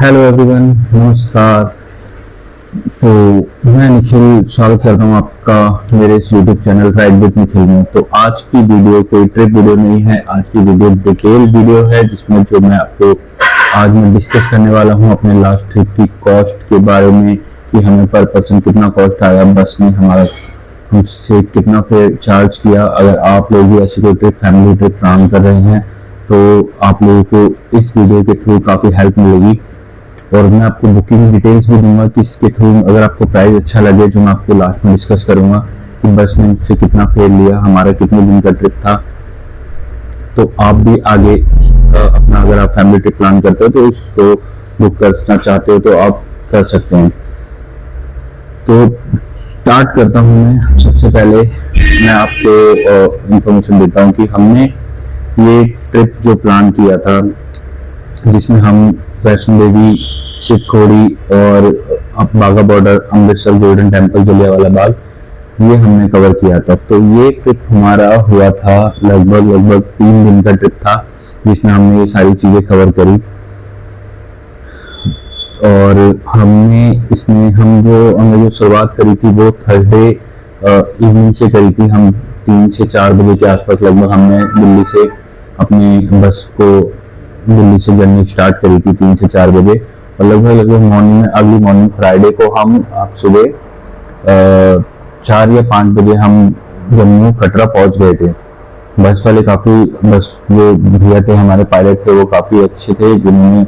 Hello everyone, नमस्कार। तो मैं निखिल स्वागत करता हूँ आपका मेरे इस YouTube channel ride with Nikhil में। तो आज की वीडियो कोई ट्रिप वीडियो नहीं है, आज की वीडियो डिटेल वीडियो है जिसमें जो मैं आपको आज मैं डिस्कस करने वाला हूँ अपने लास्ट ट्रिप की कॉस्ट के बारे में कि हमें पर पर्सन कितना कॉस्ट आया, बस ने हमारा हमसे कितना फेयर चार्ज किया। अगर आप लोग भी ऐसी कोई ट्रिप फैमिली ट्रिप प्लान कर रहे हैं तो आप लोगों को इस वीडियो के थ्रू काफ़ी हेल्प मिलेगी। और मैं आपको बुकिंग डिटेल्स भी दूंगा कि इसके थ्रू अगर आपको प्राइस अच्छा लगे, जो मैं आपको लास्ट में डिस्कस करूंगा कि बस ने मुझसे कितना फेयर लिया, हमारा कितने दिन का ट्रिप था। तो आप भी आगे अपना अगर आप फैमिली ट्रिप प्लान करते हो तो इसको बुक करना चाहते हो तो आप कर सकते हैं। तो स्टार्ट करता हूं मैं। सबसे पहले मैं आपको इंफॉर्मेशन देता हूं कि हमने ये ट्रिप जो प्लान किया था जिसमें हम वैष्णो देवी, शिवखोड़ी और Wagah border, Amritsar Golden Temple, Jallianwala Bagh, ये हमने कवर किया था। तो ये ट्रिप हमारा हुआ था लगभग 3 दिन का ट्रिप था जिसमें हमने ये सारी चीजें कवर करी। और हमने जो शुरुआत करी थी वो थर्सडे इवनिंग से करी थी। हम 3 से 4 बजे के आसपास लगभग हमने दिल्ली से अपनी बस को दिल्ली से जर्नी स्टार्ट करी थी 3 से 4 बजे। और लगभग मॉर्निंग में अगली मॉर्निंग फ्राइडे को हम सुबह 4 या 5 बजे हम जम्मू कटरा पहुंच गए थे। बस वाले बस जो भैया थे हमारे पायलट थे वो काफ़ी अच्छे थे, जिन्होंने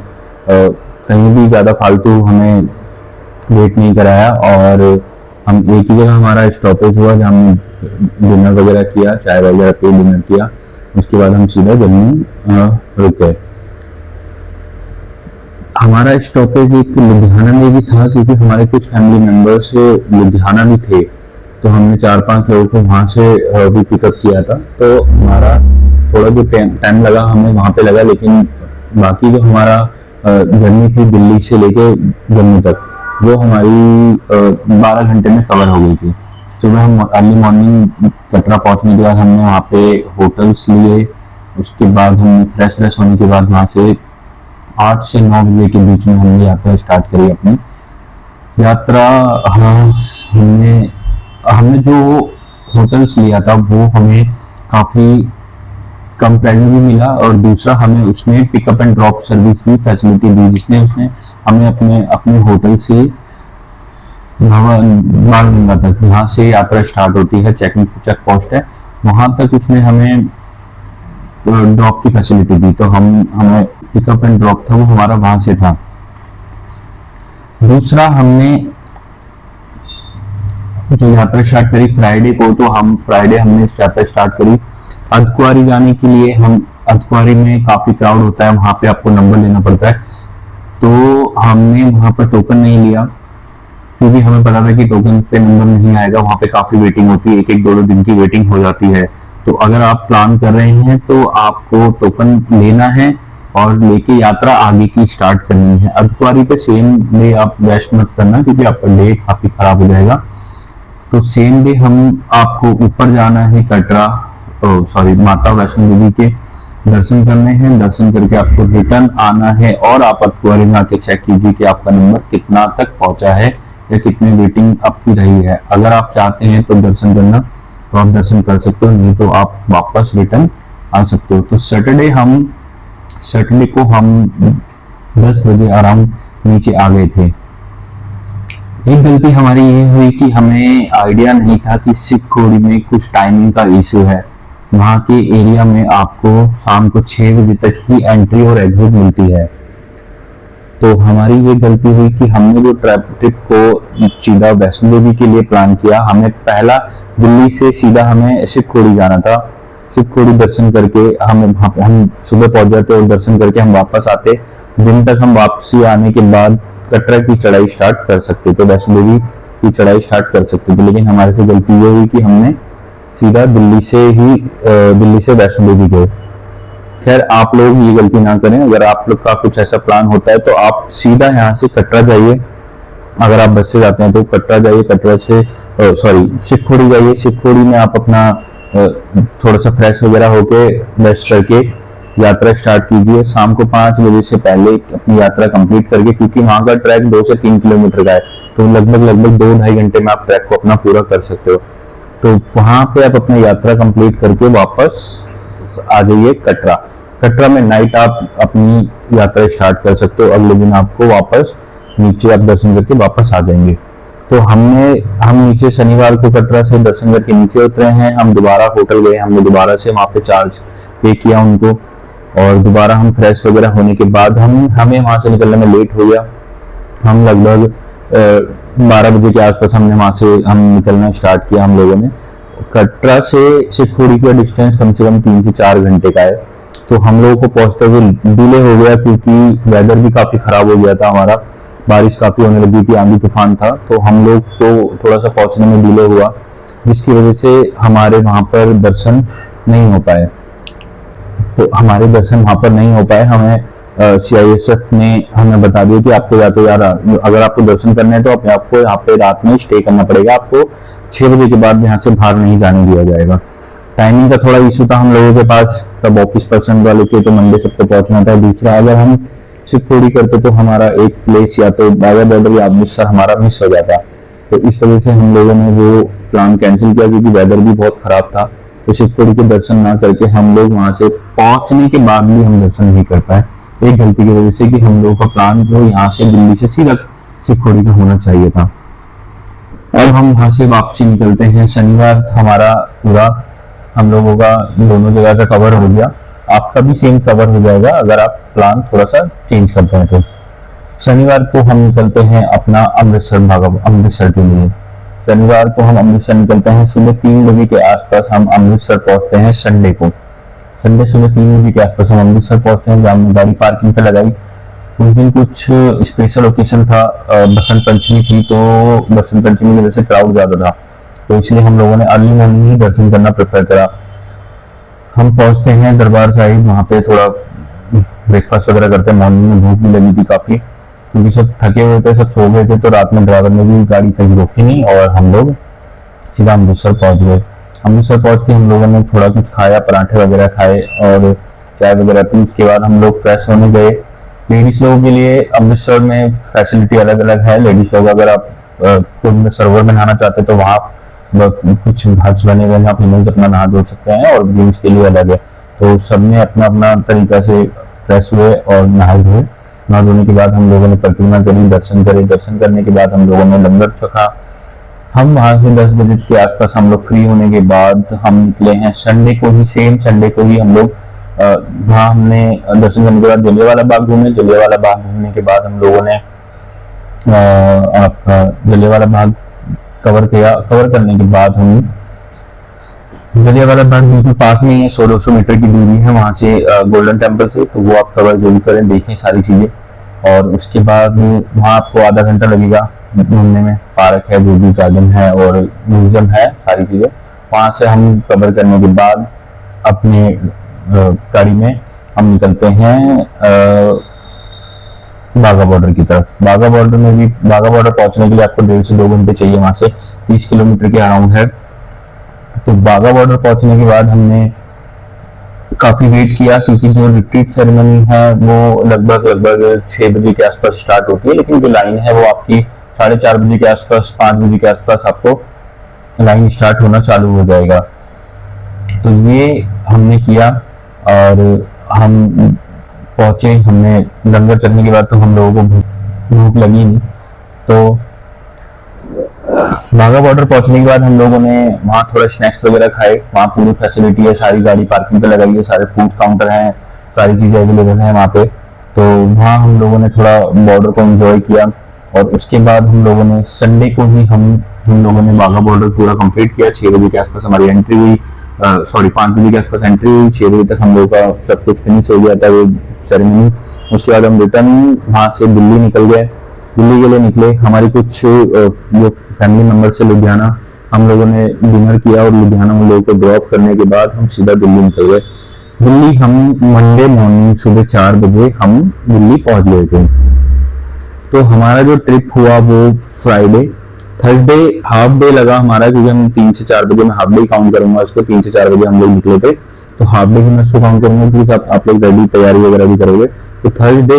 कहीं भी ज़्यादा फालतू हमें वेट नहीं कराया। और हम एक ही जगह हमारा स्टॉपेज हुआ जहाँ हम डिनर वगैरह किया, चाय वगैरह पी, डिनर किया। उसके बाद हम सीधा जम्मू रुक गए। हमारा स्टॉपेज एक लुधियाना में भी था क्योंकि हमारे कुछ फैमिली मेंबर्स लुधियाना भी थे, तो हमने 4-5 लोगों को वहां से भी पिकअप किया था। तो हमारा थोड़ा जो टाइम लगा हमें वहां पे लगा, लेकिन बाकी जो हमारा जर्नी थी दिल्ली से लेके जम्मू तक वो हमारी 12 घंटे में कवर हो गई थी। सुबह हम अर्ली मॉर्निंग कटरा पहुंचने के बाद हमने वहाँ पे होटल्स लिए। उसके बाद हमने फ्रेश होने के बाद वहाँ से 8 से 9 बजे के बीच में हमने यात्रा स्टार्ट करी अपनी यात्रा। हमने जो होटल्स लिया था वो हमें काफ़ी कम प्राइस में भी मिला, और दूसरा हमें उसने पिकअप एंड ड्रॉप सर्विस भी फैसिलिटी दी, जिसने उसने हमें अपने होटल से बाणगंगा तक, जहाँ से यात्रा स्टार्ट होती है, चेक पोस्ट है, वहां तक उसने हमें ड्रॉप की फैसिलिटी दी। तो हमें पिकअप एंड ड्रॉप था वो हमारा वहां से था। दूसरा हमने जो यात्रा स्टार्ट करी फ्राइडे को, तो हमने यात्रा स्टार्ट करी अर्धकुंवारी जाने के लिए। हम अर्धकुंवारी में काफी क्राउड होता है, वहां पे आपको नंबर लेना पड़ता है। तो हमने वहां पर टोकन नहीं लिया क्योंकि हमें पता था कि टोकन पे नंबर नहीं आएगा, वहां पे काफी वेटिंग होती है, 1-2 दिन की वेटिंग हो जाती है। तो अगर आप प्लान कर रहे हैं तो आपको टोकन लेना है और लेके यात्रा आगे की स्टार्ट करनी है। अर्धकुंवारी पे सेम डे आप वेस्ट मत करना क्योंकि आपका डे काफी खराब हो जाएगा। तो सेम डे आपको ऊपर जाना है कटरा, माता वैष्णो देवी के दर्शन करने हैं। दर्शन करके आपको रिटर्न आना है और आप अर्धकुंवारी में आके चेक कीजिए कि आपका नंबर कितना तक पहुंचा है या कितनी वेटिंग आपकी रही है। अगर आप चाहते हैं तो दर्शन करना तो आप दर्शन कर सकते हो, नहीं तो आप वापस रिटर्न आ सकते हो। तो सैटरडे को हम 10 बजे अराउंड नीचे आ गए थे। एक गलती हमारी ये हुई कि हमें आइडिया नहीं था कि शिवखोड़ी में कुछ टाइमिंग का इश्यू है। वहाँ के एरिया में आपको शाम को 6 बजे तक ही एंट्री और एग्जिट मिलती है। तो हमारी ये गलती हुई कि हमने जो ट्रिप को सीधा वैष्णो देवी के लिए प्लान किया, हमें पहला दिल्ली से सीधा हमें शिवखोड़ी जाना था। शिवखोड़ी दर्शन करके हम सुबह पहुंच जाते और दर्शन करके हम वापस आते। दिन तक हम वापसी आने के बाद कटरा की चढ़ाई स्टार्ट कर सकते थे, वैष्णो देवी की चढ़ाई स्टार्ट कर सकते थे। लेकिन हमारे से गलती ये हुई कि हमने सीधा दिल्ली से वैष्णो देवी गए। खैर आप लोग ये गलती ना करें। अगर आप लोग का कुछ ऐसा प्लान होता है तो आप सीधा यहाँ से कटरा जाइए। अगर आप बस से जाते हैं तो कटरा जाइए, कटरा से शिवखोड़ी जाइए। शिवखोड़ी में आप अपना थोड़ा सा फ्रेश वगैरह होके रेस्ट करके यात्रा स्टार्ट कीजिए शाम को 5 बजे से पहले अपनी यात्रा कंप्लीट करके, क्योंकि वहां का ट्रैक 2 से 3 किलोमीटर का है, तो लगभग 2-2.5 घंटे में आप ट्रैक को अपना पूरा कर सकते हो। तो वहां पे आप अपनी यात्रा कंप्लीट करके वापस आ जाइए कटरा। कटरा में नाइट आप अपनी यात्रा स्टार्ट कर सकते हो, अगले दिन आपको वापस नीचे आप दर्शन करके वापस आ जाएंगे। तो हम नीचे शनिवार को कटरा से दर्शन करके नीचे उतरे हैं, हम दोबारा होटल गए, हमने दोबारा से वहां पे चार्ज पे किया उनको, और दोबारा हम फ्रेश वगैरह होने के बाद हमें वहां से निकलने में लेट हो गया। हम लगभग 12 बजे के आसपास हमने वहां से निकलना स्टार्ट किया। हम लोगों ने कटरा से शिवखोड़ी का डिस्टेंस कम से कम 3 से 4 घंटे का है, तो हम लोगों को पहुंचते हुए डिले हो गया, क्योंकि वेदर भी काफी खराब हो गया था हमारा, बारिश काफी होने लगी थी, आंधी तूफान था, तो हम लोग को थोड़ा सा पहुंचने में डिले हुआ, जिसकी वजह से हमारे वहां पर दर्शन नहीं हो पाए। तो हमारे दर्शन वहां पर नहीं हो पाए। हमें CISF ने हमें बता दिया कि आपको या तो यार अगर आपको दर्शन करने हैं तो आपको यहाँ पे रात में स्टे करना पड़ेगा, आपको 6 बजे के बाद यहाँ से बाहर नहीं जाने दिया जाएगा। टाइमिंग का थोड़ा इशू था हम लोगों के पास, सब ऑफिस पर्सन वाले थे, तो मंडे सबको पहुंचना था। दूसरा, अगर हम शिवखोड़ी करते तो हमारा एक प्लेस या तो बागा बॉर्डर या अमृतसर हमारा मिस हो जाता, तो इस वजह से हम लोगों ने वो प्लान कैंसिल किया, क्योंकि वेदर भी बहुत खराब था। तो शिवखोड़ी के दर्शन ना करके हम लोग वहां से पहुंचने के बाद भी हम दर्शन नहीं कर पाए, एक गलती की वजह से, कि हम लोगों का प्लान जो यहाँ से दिल्ली से सीधा शिवखोड़ी का होना चाहिए था। अब हम वहां से वापसी निकलते हैं। शनिवार हमारा पूरा हम लोगों का दोनों जगह का कवर हो गया, आपका भी सेम कवर हो जाएगा अगर आप प्लान थोड़ा सा चेंज करते हैं तो। शनिवार को हम निकलते हैं अपना अमृतसर के लिए। शनिवार को हम अमृतसर निकलते हैं, सुबह 3 बजे के आसपास हम अमृतसर पहुंचते हैं। संडे सुबह 3 बजे के आसपास हम अमृतसर पहुंचते हैं, जहाँ हमने गाड़ी पार्किंग पे लगाई। उस दिन कुछ स्पेशल ओकेशन था, बसंत पंचमी थी, तो बसंत पंचमी की वजह से क्राउड ज्यादा था, तो इसलिए हम लोगों ने अर्ली मॉर्निंग ही दर्शन करना प्रेफर करा। हम पहुंचते हैं दरबार साहिब, वहां पे थोड़ा ब्रेकफास्ट वगैरह करते हैं। मॉर्निंग में भूख भी लगी थी काफी, क्योंकि सब थके हुए थे, सब सो गए थे, तो रात में ड्राइवर ने भी गाड़ी कहीं रोकी नहीं, और हम लोग सीधा अमृतसर पहुंच गए। अमृतसर पहुंच के हम लोगों ने थोड़ा कुछ खाया, पराठे वगैरह खाए और चाय वगैरह पी। उसके बाद हम लोग फ्रेश होने गए। लेडीज लोगों के लिए अमृतसर में फैसिलिटी अलग अलग है। लेडीज लोग अगर आप कुंड सरोवर में नहाना चाहते हैं तो वहाँ कुछ घाट्स बने हुए हैं, आप फीमेल्स अपना नहा धो सकते हैं, और जेंट्स के लिए अलग है। तो सब ने अपना अपना तरीका से फ्रेश हुए और नहाए धोए। नहा धोने के बाद हम लोगों ने परिक्रमा करी, दर्शन करे। दर्शन करने के बाद हम लोगों ने लंगर चखा। हम वहां से 10 बजे के आसपास हम लोग फ्री होने के बाद हम निकले हैं संडे को ही हम लोग वहाँ हमने दर्शन करने के बाद जलियांवाला बाग घूमे। जलियांवाला बाग घूमने के बाद हम लोगों ने आपका जलियांवाला बाग कवर करने के बाद हम जलियांवाला बाग बिल्कुल पास में ही है, 100-200 मीटर की दूरी है वहां से गोल्डन टेम्पल से, तो वो आप कवर जरूर करें, देखें सारी चीजें। और उसके बाद वहां आपको आधा घंटा लगेगा घूमने में। पार्क है, बेबी गार्डन है और म्यूजियम है, सारी चीजें वहां से हम कवर करने के बाद अपने गाड़ी में हम निकलते हैं बाघा बॉर्डर की तरफ। बाघा बॉर्डर पहुंचने के लिए आपको 1.5 से 2 घंटे चाहिए, वहां से 30 किलोमीटर के अराउंड है। तो बाघा बॉर्डर पहुंचने के बाद हमने काफी वेट किया, क्योंकि जो रिट्रीट सेरेमनी है वो लगभग 6 बजे के आसपास स्टार्ट होती है, लेकिन जो लाइन है वो आपकी 4:30 बजे के आसपास, 5 बजे के आसपास आपको लाइन स्टार्ट होना चालू हो जाएगा। तो ये हमने किया और हम पहुंचे। हमने लंगर चलने के बाद तो हम लोगों को भूख लगी नहीं, तो बाघा बॉर्डर पहुंचने के बाद हम लोगों ने वहाँ थोड़ा स्नैक्स वगैरह खाए। वहाँ पूरी फैसिलिटी है, सारी गाड़ी पार्किंग पे लगाई है, सारे फूड काउंटर हैं, सारी चीजें अवेलेबल है वहाँ पे। तो वहाँ हम लोगों ने थोड़ा बॉर्डर को एंजॉय किया, और उसके बाद हम लोगों ने संडे को ही हम लोगों ने बाघा बॉर्डर पूरा कंप्लीट किया। 6 बजे के आसपास हमारी एंट्री हुई, 5 बजे के आसपास एंट्री हुई। 6 बजे तक हम लोग का सब कुछ फिनिश हो गया था वो सेरेमनी। उसके बाद हम रिटर्न वहां से दिल्ली निकल गए। दिल्ली के लिए निकले, हमारी कुछ जो फैमिली मेंबर से लुधियाना हम लोगों ने डिनर किया, और लुधियाना उन लोगों को ड्रॉप करने के बाद हम सीधा दिल्ली निकल गए। दिल्ली हम मंडे मॉर्निंग सुबह 4 बजे हम दिल्ली पहुंच गए थे। तो हमारा जो ट्रिप हुआ वो फ्राइडे, थर्सडे हाफ डे लगा हमारा, क्योंकि हम 3 से 4 बजे, मैं हाफ डे काउंट करूंगा उसको, 3 से 4 बजे हम लोग निकले थे। तो हाफ डे मैं उसको काउंट करूंगा, प्लीज आप लोग रेडी तैयारी वगैरह भी करोगे। तो Thursday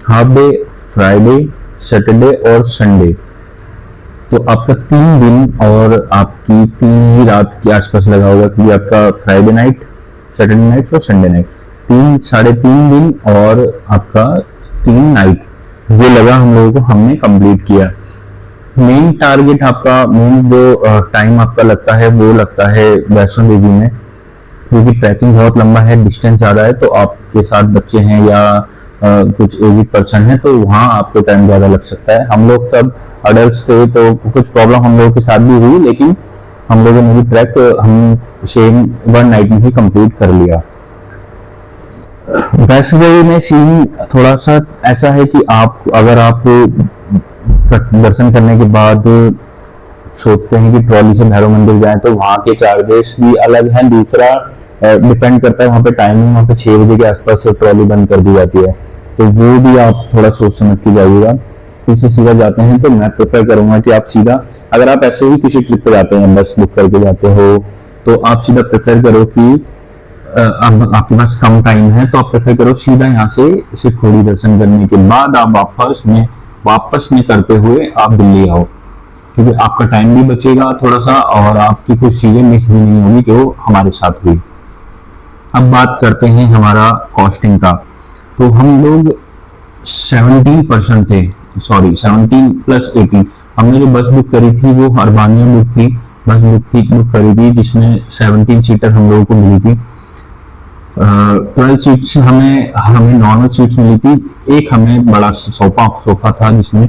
half day, Friday, Saturday और संडे, तो आपका 3 दिन और आपकी 3 ही रात के आसपास लगा होगा, क्योंकि आपका फ्राइडे नाइट, सैटरडे नाइट और संडे नाइट, 3-3.5 दिन और आपका 3 नाइट जो लगा हम लोगों को, हमने कंप्लीट किया। मेन टारगेट आपका, मेन जो टाइम आपका लगता है वो लगता है वैष्णो देवी में, क्योंकि ट्रैकिंग बहुत लंबा है, डिस्टेंस ज्यादा है, तो आपके साथ बच्चे हैं या कुछ एजिड पर्सन है तो वहाँ आपको टाइम ज्यादा लग सकता है। हम लोग सब अडल्ट थे तो कुछ प्रॉब्लम हम लोगों के साथ भी हुई, लेकिन हम लोगों ने भी ट्रैक हम सेम 1 नाइट में ही कंप्लीट कर लिया। वैष्णो देवी में सीन थोड़ा सा ऐसा है कि अगर आप दर्शन करने के बाद सोचते हैं कि ट्रॉली से भैरव मंदिर जाएं, तो वहाँ के चार्जेस भी अलग हैं। दूसरा डिपेंड करता है वहाँ पे टाइमिंग, वहाँ पे 6 बजे के आसपास से ट्रॉली बंद कर दी जाती है, तो वो भी आप थोड़ा सोच समझ के जाइएगा। इससे सीधा जाते हैं तो मैं प्रेफर करूंगा कि आप सीधा, अगर आप ऐसे ही किसी ट्रिप पे जाते हैं, बस बुक करके जाते हो, तो आप सीधा प्रेफर करो कि अब आपके पास कम टाइम है तो आप प्रेफर करो सीधा यहाँ से शिवखोड़ी दर्शन करने के बाद आप वापस में करते हुए आप दिल्ली आओ, क्योंकि आपका टाइम भी बचेगा थोड़ा सा और आपकी कुछ चीजें मिस भी नहीं होगी जो हमारे साथ हुई। अब बात करते हैं हमारा कॉस्टिंग का। तो हम लोग 17% थे, सॉरी 17 + 18, हमने जो बस बुक करी थी वो अरबानिया बुक करी थी, जिसमें 17 सीटर हम लोगों को मिली थी। 12 सीट्स हमें नॉर्मल सीट्स मिली थी। एक हमें बड़ा सोफा था, जिसमें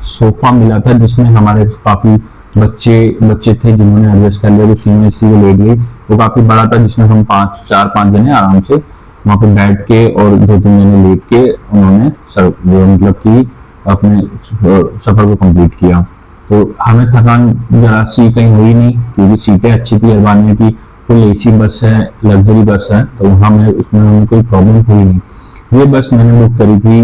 सोफा मिला था, जिसमें हमारे काफी बच्चे थे जिन्होंने एडजस्ट कर लिया, जो फीमेल थी वो लेट गई। वो काफी बड़ा था, जिसमें हम 4-5 जने आराम से वहां पे बैठ के और 2-3 जने लेट के उन्होंने मतलब कि अपने सफर को कंप्लीट किया। तो हमें थकान जरा सी कहीं हुई नहीं, क्योंकि सीटें अच्छी थी, अरबानिया की फुल एसी बस है, लग्जरी बस है, तो उसमें हमें कोई प्रॉब्लम हुई नहीं। ये बस मैंने बुक करी थी,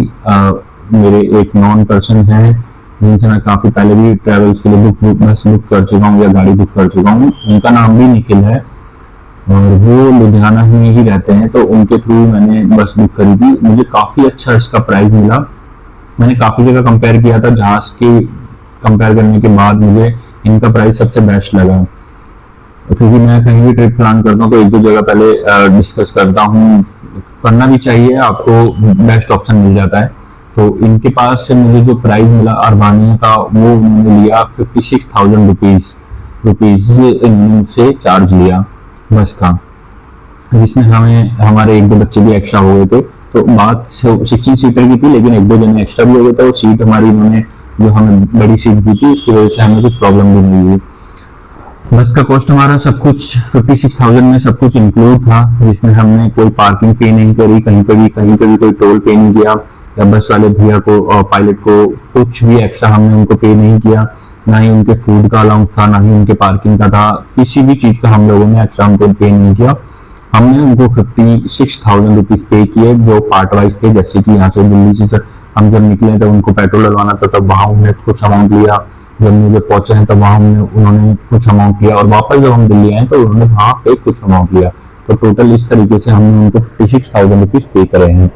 मेरे एक नॉन पर्सन है जिनसे मैं काफी पहले भी ट्रेवल्स के लिए बस बुक कर चुका हूँ या गाड़ी बुक कर चुका हूँ। उनका नाम भी निखिल है और वो लुधियाना में ही रहते हैं, तो उनके थ्रू मैंने बस बुक करी थी। मुझे काफी अच्छा इसका प्राइस मिला। मैंने काफी जगह कंपेयर किया था, जहाज की कंपेयर करने के बाद मुझे इनका प्राइस सबसे बेस्ट लगा, क्योंकि मैं कहीं भी ट्रिप प्लान करता हूँ तो 1-2 जगह पहले डिस्कस करता हूँ, करना भी चाहिए, आपको बेस्ट ऑप्शन मिल जाता है। तो इनके पास से मुझे जो प्राइस मिला अरबानिया का, वो उन्होंने लिया 56,000 रुपीज से चार्ज लिया बस का, जिसमें हमारे 1-2 बच्चे भी एक्स्ट्रा हो गए थे। तो बात 16 सीटर की थी, लेकिन 1-2 जने एक्स्ट्रा भी हो गए थे। वो सीट हमारी इन्होंने जो हमें बड़ी सीट दी थी, उसकी वजह से हमें कुछ प्रॉब्लम भी नहीं हुई। बस का कॉस्ट हमारा सब कुछ 56,000 में सब कुछ इंक्लूड था, जिसमें हमने कोई पार्किंग पे नहीं करी, कहीं पे भी कोई टोल पे नहीं किया, या बस वाले भैया को पायलट को कुछ भी एक्स्ट्रा हमने उनको पे नहीं किया, ना ही उनके फूड का अलाउंस था, ना ही उनके पार्किंग का था, किसी भी चीज का हम लोगों ने एक्स्ट्रा उनको पे नहीं किया। हमने उनको 56,000 रुपीज पे किए, जो पार्ट वाइज थे। जैसे कि यहाँ से दिल्ली से हम जब निकले तो उनको पेट्रोल डलवाना था, तब वहां उन्होंने कुछ अमाउंट लिया, जब मुझे पहुंचे हैं तब वहां उन्होंने कुछ अमाउंट लिया, और वापस जब हम दिल्ली आए तो उन्होंने वहां पे कुछ अमाउंट लिया। तो टोटल इस तरीके से हमने उनको 56,000 रुपीज पे करे हैं।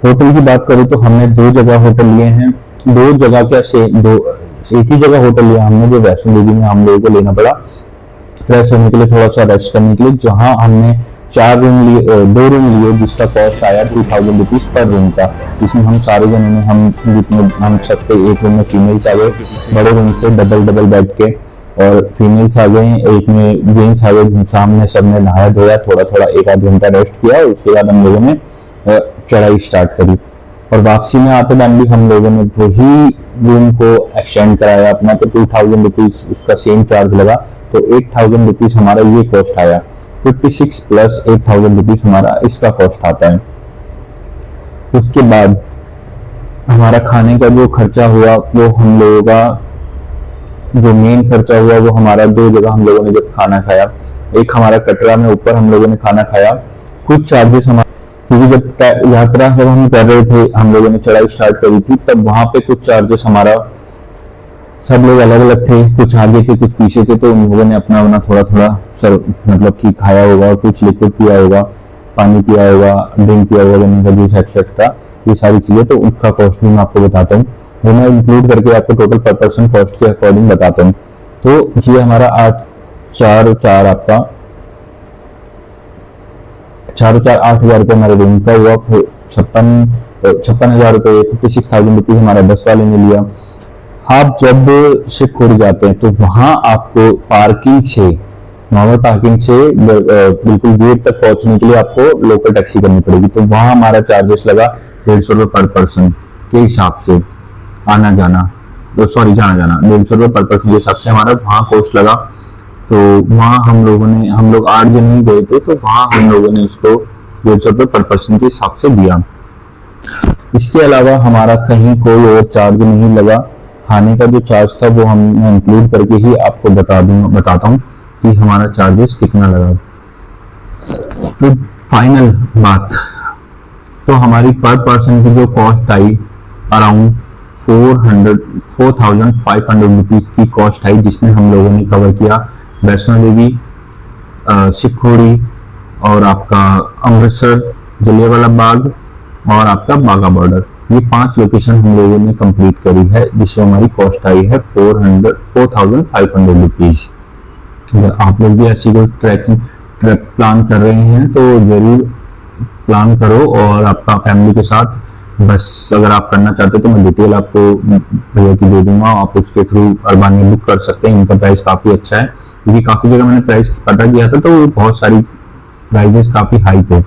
होटल की बात करूँ तो हमने 2 जगह होटल लिए हैं। 2 जगह एक ही जगह होटल लिया हमने, जो वैष्णो देवी में हम लोगों को लेना पड़ा फ्रेश होने के लिए, थोड़ा सा रेस्ट करने के लिए, जहां हमने 2 रूम लिए, जिसका कॉस्ट आया 2,000 रुपीज पर रूम का, जिसमें हम सारे जनों ने हम सबके एक रूम में फीमेल्स आ गए, बड़े रूम से डबल बेड के, और फीमेल्स आ गए, एक में जेंट्स आ गए, जिनसे हमने सबने नहाया धोया, थोड़ा 1-8 घंटा रेस्ट किया, और उसके बाद हम लोगों ने चढ़ाई स्टार्ट करी। और वापसी में आते टाइम भी हम लोगों ने वही रूम को एक्सटेंड कराया अपना, तो 2,000 रुपीज उसका सेम चार्ज लगा, तो 8,000 रुपीज हमारा ये कॉस्ट आया। 56 + 8,000 रुपीज हमारा इसका कॉस्ट आता है। उसके बाद हमारा खाने का जो खर्चा हुआ, वो हम लोगों का जो मेन खर्चा हुआ, वो हमारा 2 जगह हम लोगों ने जब खाना खाया, एक हमारा कटरा में ऊपर हम लोगों ने खाना खाया, कुछ चार्जेस हमारे, क्योंकि जब यात्रा जब हम कर रहे थे, हम लोगों ने चढ़ाई स्टार्ट करी थी, तब वहां पे कुछ चार्जेस हमारा सब लोग अलग अलग थे, कुछ आगे थे कुछ पीछे थे, तो उन लोगों ने अपना अपना थोड़ा थोड़ा सर मतलब कि खाया होगा, कुछ लिक्विड पिया होगा, पानी पिया होगा, ड्रिंक पिया होगा, गन्ने का जूस एक्सेट्रा, ये सारी चीजें। तो उसका कॉस्ट भी मैं आपको बताता हूँ, वो मैं इंक्लूड करके आपको टोटल पर पर्सन कॉस्ट के अकॉर्डिंग बताता हूँ। तो ये हमारा 8 आपका 8,000 रुपये हमारे रूम का हुआ। 56,000 रुपये 56,000 रुपीज हमारा बस वाले ने लिया। आप जब शिवखोड़ी जाते हैं तो वहां आपको पार्किंग से, नॉर्मल पार्किंग से बिल्कुल गेट तक पहुंचने के लिए आपको लोकल टैक्सी करनी पड़ेगी। तो वहां हमारा चार्जेस लगा 150 रुपये पर पर्सन के हिसाब से, आना जाना, सॉरी जाना जाना 150 रुपये पर पर्सन के हिसाब से हमारा वहां कॉस्ट लगा। तो वहां हम लोग 8 जन ही गए थे, तो वहां हम लोगों ने इसको 150 रुपये पर पर्सन के हिसाब से दिया। इसके अलावा हमारा कहीं कोई और चार्ज नहीं लगा। खाने का जो चार्ज था वो हम इंक्लूड करके ही आपको बताता हूँ कि हमारा चार्जेस कितना लगा। फिर फाइनल बात, तो हमारी पर पर्सन की जो कॉस्ट आई अराउंड 4,500 रुपीज की कॉस्ट आई, जिसमें हम लोगों ने कवर किया वैष्णो देवी, शिवखोड़ी और आपका अमृतसर, जलियांवाला बाग और आपका बाघा बॉर्डर। ये 5 लोकेशन हम लोगों ने कंप्लीट करी है, जिससे हमारी कॉस्ट आई है 4,500 रुपीज। अगर आप लोग भी ऐसी कोई ट्रैक प्लान कर रहे हैं तो जरूर प्लान करो, और आपका फैमिली के साथ। बस अगर आप करना चाहते हो तो मैं डिटेल आपको भैया की दे दूंगा, आप उसके थ्रू अरबानी बुक कर सकते हैं। इनका प्राइस काफी अच्छा है, क्योंकि काफी जगह मैंने प्राइस पता किया था तो बहुत सारी प्राइजेस काफी हाई थे,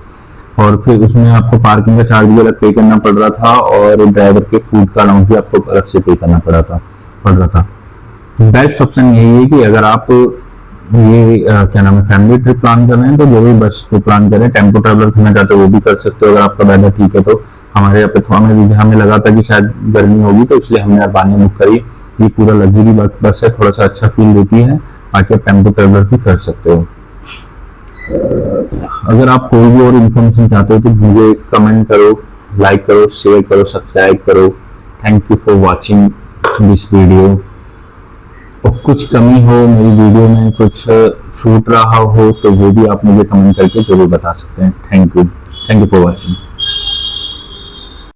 और फिर उसमें आपको पार्किंग का चार्ज भी अलग पे करना पड़ रहा था, और ड्राइवर के फूड का अमाउंट भी आपको अलग से पे करना पड़ रहा था। बेस्ट ऑप्शन यही है कि अगर आप ये क्या नाम है फैमिली ट्रिप प्लान कर रहे हैं तो जरूर बस को प्लान करें। टेम्पो ट्रैवलर करना चाहते हो वो भी कर सकते हो, अगर आपका वेदर ठीक है तो। हमारे यहाँ पे थोड़ा हमें लगा था कि शायद गर्मी होगी, तो इसलिए हमने अरबानी बुक करी। ये पूरा लग्जरी बस है, थोड़ा सा अच्छा फील देती है, बाकी आप टेम्पो ट्रैवलर भी कर सकते हो। अगर आप कोई भी और इन्फॉर्मेशन चाहते हो तो मुझे कमेंट करो, लाइक करो, शेयर करो, सब्सक्राइब करो। Thank you for watching this video. और कुछ कमी हो मेरी वीडियो में, कुछ छूट रहा हो तो वो भी आप मुझे कमेंट करके जरूर बता सकते हैं। Thank you for watching.